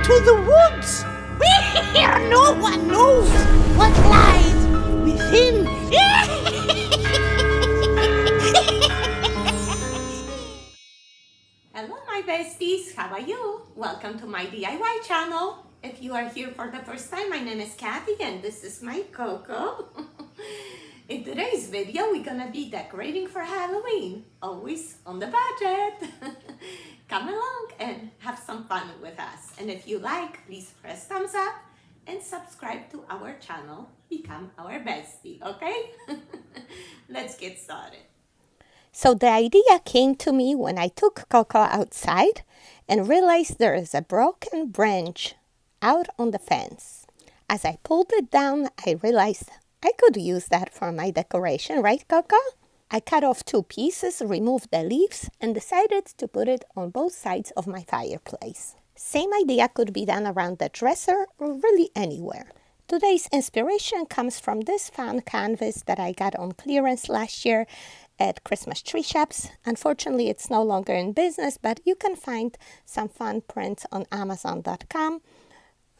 into the woods, where no one knows what lies within. Hello my besties, how are you? Welcome to my DIY channel. If you are here for the first time, my name is Kathy and this is my Coco. In today's video, we're gonna be decorating for Halloween, always on the budget. Come along and have some fun with us. And if you like, please press thumbs up and subscribe to our channel, become our bestie, okay? Let's get started. So the idea came to me when I took Coco outside and realized there is a broken branch out on the fence. As I pulled it down, I realized I could use that for my decoration, right, Coco? I cut off 2 pieces, removed the leaves, and decided to put it on both sides of my fireplace. Same idea could be done around the dresser or really anywhere. Today's inspiration comes from this fun canvas that I got on clearance last year at Christmas tree shops. Unfortunately, it's no longer in business, but you can find some fun prints on Amazon.com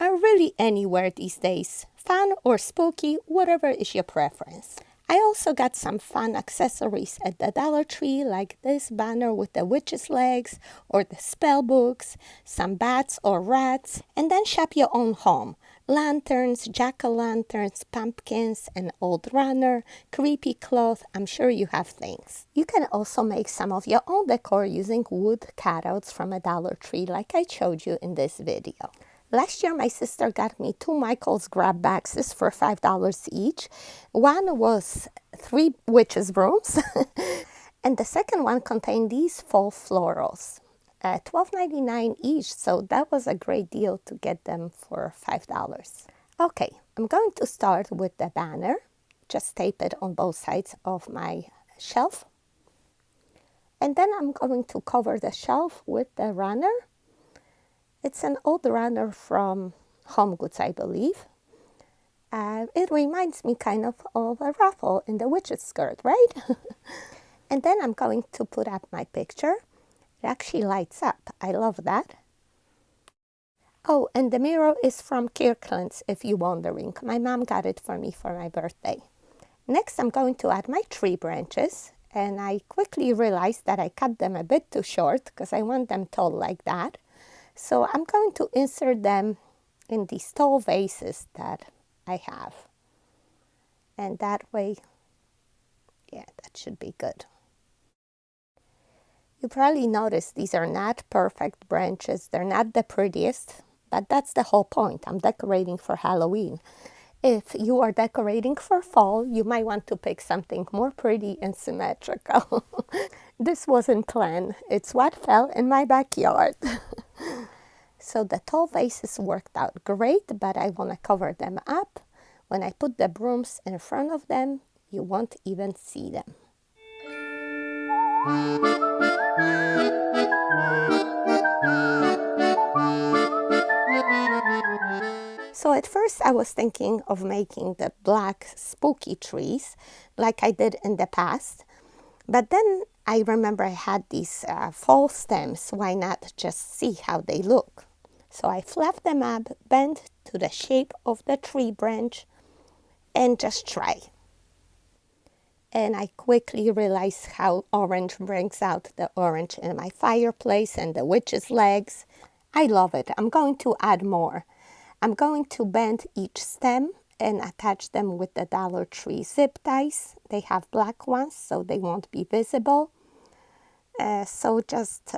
or really anywhere these days. Fun or spooky, whatever is your preference. I also got some fun accessories at the Dollar Tree, like this banner with the witch's legs or the spell books, some bats or rats, and then shop your own home. Lanterns, jack-o'-lanterns, pumpkins, an old runner, creepy cloth. I'm sure you have things. You can also make some of your own decor using wood cutouts from a Dollar Tree like I showed you in this video. Last year, my sister got me 2 Michael's grab boxes for $5 each. One was 3 witches' brooms, and the second one contained these fall florals. $12.99 each, so that was a great deal to get them for $5. Okay, I'm going to start with the banner. Just tape it on both sides of my shelf. And then I'm going to cover the shelf with the runner. It's an old runner from Home Goods, I believe. It reminds me kind of a ruffle in the witch's skirt, right? And then I'm going to put up my picture. It actually lights up. I love that. Oh, and the mirror is from Kirkland's, if you're wondering. My mom got it for me for my birthday. Next, I'm going to add my tree branches. And I quickly realized that I cut them a bit too short because I want them tall like that. So I'm going to insert them in these tall vases that I have. And that way, yeah, that should be good. You probably noticed these are not perfect branches. They're not the prettiest, but that's the whole point. I'm decorating for Halloween. If you are decorating for fall, you might want to pick something more pretty and symmetrical. This wasn't planned. It's what fell in my backyard. So the tall vases worked out great, but I want to cover them up. When I put the brooms in front of them, you won't even see them. So at first I was thinking of making the black spooky trees like I did in the past. But then I remember I had these fall stems. Why not just see how they look? So I fluffed them up, bent to the shape of the tree branch, and just try. And I quickly realized how orange brings out the orange in my fireplace and the witch's legs. I love it. I'm going to add more. I'm going to bend each stem and attach them with the Dollar Tree zip ties. They have black ones, so they won't be visible. So just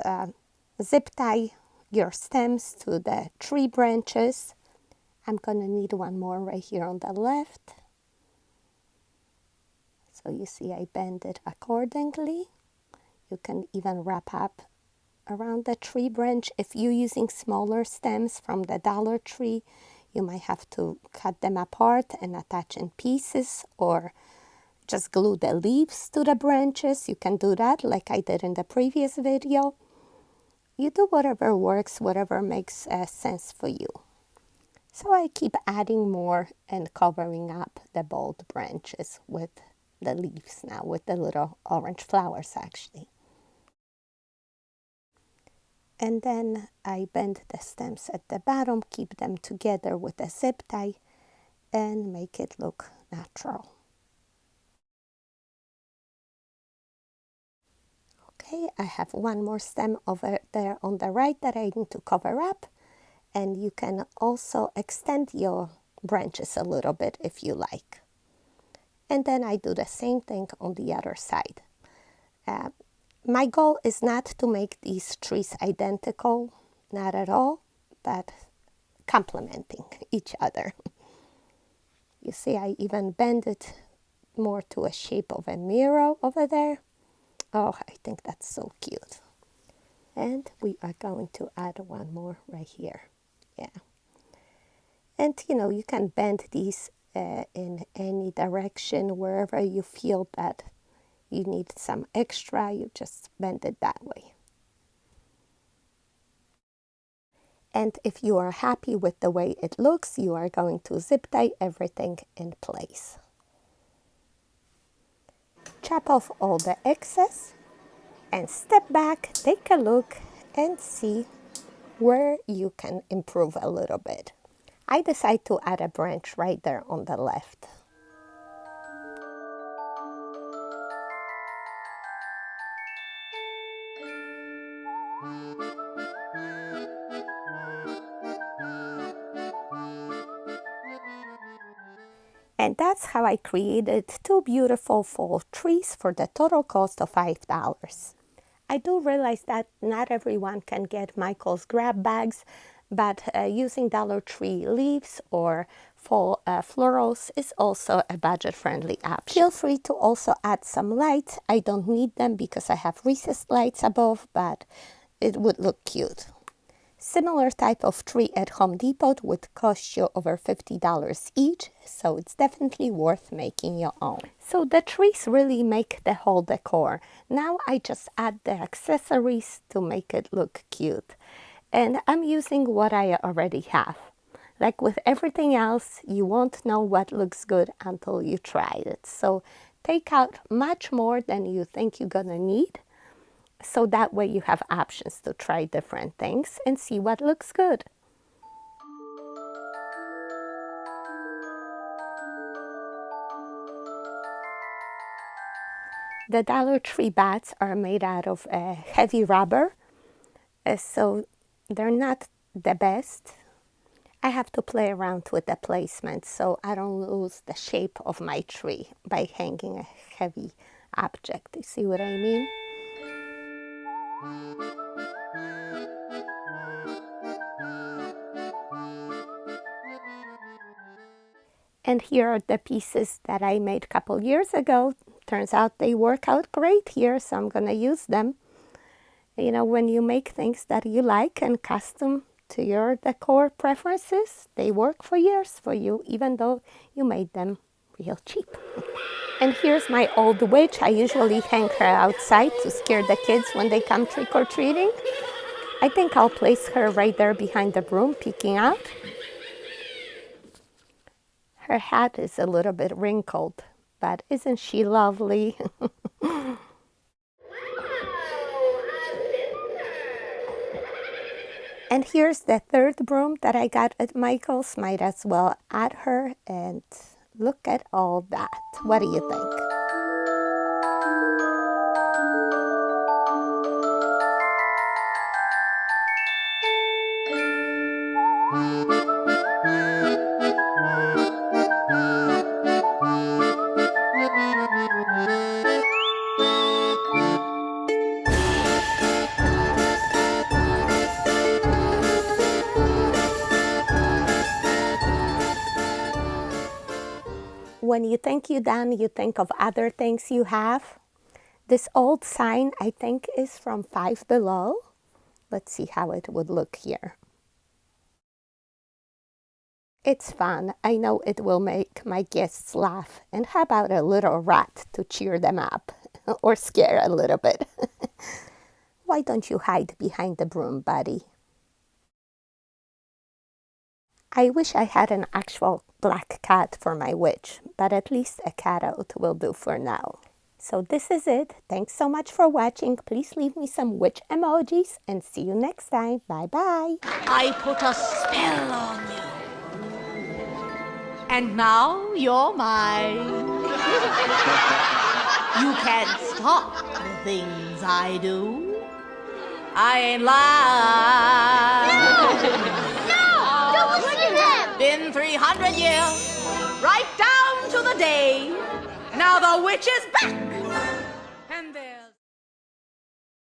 zip tie your stems to the tree branches. I'm going to need one more right here on the left. So you see I bend it accordingly. You can even wrap up around the tree branch. If you're using smaller stems from the Dollar Tree, you might have to cut them apart and attach in pieces, or just glue the leaves to the branches. You can do that like I did in the previous video. You do whatever works, whatever makes sense for you. So I keep adding more and covering up the bold branches with the leaves now, with the little orange flowers actually. And then I bend the stems at the bottom, keep them together with a zip tie, and make it look natural. Okay, I have one more stem over there on the right that I need to cover up, and you can also extend your branches a little bit if you like. And then I do the same thing on the other side. My goal is not to make these trees identical, not at all, but complementing each other. You see, I even bend it more to a shape of a mirror over there. Oh, I think that's so cute. And we are going to add one more right here. Yeah. And you can bend these in any direction, wherever you feel that you need some extra, you just bend it that way. And if you are happy with the way it looks, you are going to zip tie everything in place. Chop off all the excess and step back, take a look and see where you can improve a little bit. I decide to add a branch right there on the left. And that's how I created two beautiful fall trees for the total cost of $5. I do realize that not everyone can get Michael's grab bags, but using Dollar Tree leaves or fall florals is also a budget-friendly option. Feel free to also add some lights. I don't need them because I have recessed lights above, but it would look cute. Similar type of tree at Home Depot would cost you over $50 each, so it's definitely worth making your own. So the trees really make the whole decor. Now I just add the accessories to make it look cute. And I'm using what I already have. Like with everything else, you won't know what looks good until you try it. So take out much more than you think you're gonna need. So that way you have options to try different things and see what looks good. The Dollar Tree bats are made out of heavy rubber, so they're not the best. I have to play around with the placement so I don't lose the shape of my tree by hanging a heavy object. You see what I mean? And here are the pieces that I made a couple years ago. Turns out they work out great here, so I'm gonna use them. You know, when you make things that you like and custom to your decor preferences, they work for years for you, even though you made them real cheap. And here's my old witch. I usually hang her outside to scare the kids when they come trick-or-treating. I think I'll place her right there behind the broom, peeking out. Her hat is a little bit wrinkled, but isn't she lovely? And here's the third broom that I got at Michael's. Might as well add her and look at all that. What do you think? When you think you're done, you think of other things you have. This old sign, I think, is from Five Below. Let's see how it would look here. It's fun. I know it will make my guests laugh. And how about a little rat to cheer them up or scare a little bit? Why don't you hide behind the broom, buddy? I wish I had an actual black cat for my witch, but at least a cutout will do for now. So this is it. Thanks so much for watching. Please leave me some witch emojis and see you next time. Bye-bye. I put a spell on you. And now you're mine. You can't stop the things I do. I ain't lying. No! Don't listen to them! Been 300 years, right down to the day. Now the witch is back